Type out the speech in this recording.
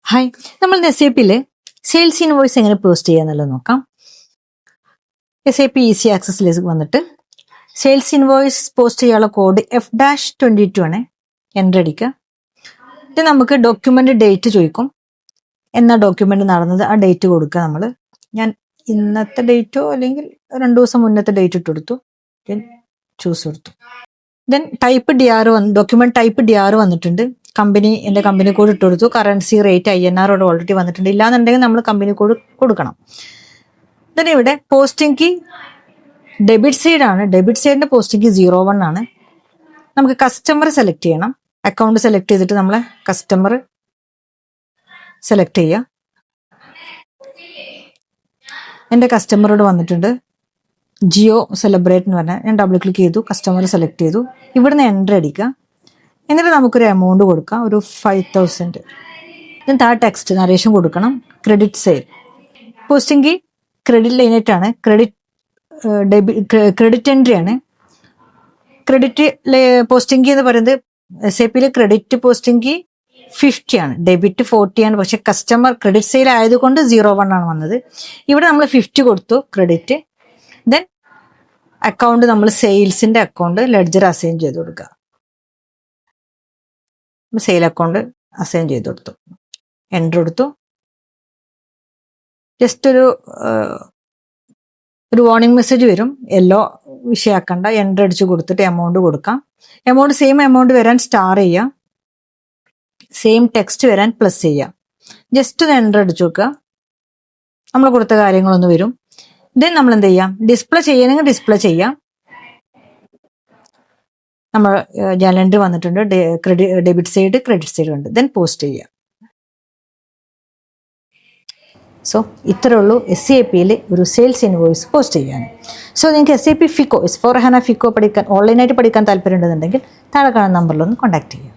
Hi, നമ്മൾ SAPയിൽ sales invoice എങ്ങനെ post ചെയ്യാന്നുള്ളത് നോക്കാം. SAP ഈസി ആക്സസിലേക്ക് വന്നിട്ട് സെയിൽസ് ഇൻവോയ്സ് പോസ്റ്റ് ചെയ്യാനുള്ള കോഡ് F-22 ആണ്. എൻ്റർ അടിക്കുക. ഇത് നമുക്ക് ഡോക്യുമെന്റ് ഡേറ്റ് ചോദിക്കും. എന്നാ ഡോക്യുമെന്റ് നടന്നത് ആ ഡേറ്റ് കൊടുക്കുക. ഞാൻ ഇന്നത്തെ ഡേറ്റോ അല്ലെങ്കിൽ 2 ദിവസം മുന്നത്തെ ഡേറ്റ് ഇട്ട് കൊടുത്തു. ചൂസ് കൊടുത്തു. Then type DR document type DR വന്നിട്ടുണ്ട്. എൻ്റെ കമ്പനി കോഡ് ഇട്ട് കൊടുത്തു. കറൻസി റേറ്റ് INR ഓൾറെഡി വന്നിട്ടുണ്ട്. ഇല്ലാന്നുണ്ടെങ്കിൽ നമ്മൾ കമ്പനി കോഡ് കൊടുക്കണം. ദെൻ ഇവിടെ പോസ്റ്റിംഗ് കീ ഡെബിറ്റ് സൈഡ് ആണ്. ഡെബിറ്റ് സൈഡിന്റെ പോസ്റ്റിംഗ് കീ 01 ആണ്. നമുക്ക് കസ്റ്റമർ സെലക്ട് ചെയ്യണം. അക്കൗണ്ട് സെലക്ട് ചെയ്തിട്ട് നമ്മളെ കസ്റ്റമർ സെലക്ട് ചെയ്യുക. എൻ്റെ കസ്റ്റമറോട് വന്നിട്ടുണ്ട് ജിയോ സെലിബ്രേറ്റ് എന്ന് പറഞ്ഞാൽ ഞാൻ ഡബിൾ ക്ലിക്ക് ചെയ്തു. കസ്റ്റമർ സെലക്ട് ചെയ്തു. ഇവിടുന്ന് എൻ്റർ അടിക്കുക. എന്നിട്ട് നമുക്കൊരു എമൗണ്ട് കൊടുക്കാം, ഒരു 5000. ഇതിന് താഴെ ടെക്സ്റ്റ് നരേഷൻ കൊടുക്കണം. Credit sale posting key credit ലൈനറ്റ് ആണ്. ക്രെഡിറ്റ് എൻട്രി ആണ്. ക്രെഡിറ്റ് പോസ്റ്റിംഗ് കീ എന്ന് പറയുന്നത് SAPയിൽ ക്രെഡിറ്റ് പോസ്റ്റിംഗ് കീ 50 ആണ്, ഡെബിറ്റ് 40 ആണ്. പക്ഷെ കസ്റ്റമർ ക്രെഡിറ്റ് സെയിൽ ആയതുകൊണ്ട് 01 ആണ് വന്നത്. ഇവിടെ നമ്മൾ 50 കൊടുത്തു ക്രെഡിറ്റ്. ദെൻ അക്കൗണ്ട് നമ്മൾ സെയിൽസിന്റെ അക്കൗണ്ട് ലെഡ്ജർ അസൈൻ ചെയ്ത് കൊടുക്കുക. സെയിൽ അക്കൗണ്ട് അസൈൻ ചെയ്ത് കൊടുത്തു. എൻ്റർ കൊടുത്തു. ജസ്റ്റ് ഒരു വാർണിംഗ് മെസ്സേജ് വരും. യെല്ലോ വിഷയാക്കണ്ട. എൻ്റർ അടിച്ച് കൊടുത്തിട്ട് എമൗണ്ട് കൊടുക്കാം. എമൗണ്ട് സെയിം എമൗണ്ട് വരാൻ സ്റ്റാർ ചെയ്യാം. സെയിം ടെക്സ്റ്റ് വരാൻ പ്ലസ് ചെയ്യാം. ജസ്റ്റ് ഒന്ന് എൻ്റർ അടിച്ചു നോക്കുക. നമ്മൾ കൊടുത്ത കാര്യങ്ങളൊന്ന് വരും. ദെൻ നമ്മൾ എന്ത് ചെയ്യാം, ഡിസ്പ്ലേ ചെയ്യണമെങ്കിൽ ഡിസ്പ്ലേ ചെയ്യാം. നമ്മൾ ജാലണ്ടർ വന്നിട്ടുണ്ട്. ഡെബിറ്റ് സൈഡ് ക്രെഡിറ്റ് സൈഡ് ഉണ്ട്. ദെൻ പോസ്റ്റ് ചെയ്യാം. സോ ഇത്രേ ഉള്ളൂ SAPയിൽ ഒരു സെയിൽസ് ഇൻവോയ്സ് പോസ്റ്റ് ചെയ്യാൻ. സോ നിങ്ങൾക്ക് SAP FICO S/4HANA FICO പഠിക്കാൻ ഓൺലൈനായിട്ട് പഠിക്കാൻ താല്പര്യം ഉണ്ടെന്നുണ്ടെങ്കിൽ താഴെ കാണുന്ന നമ്പറിലൊന്ന് കോൺടാക്ട് ചെയ്യാം.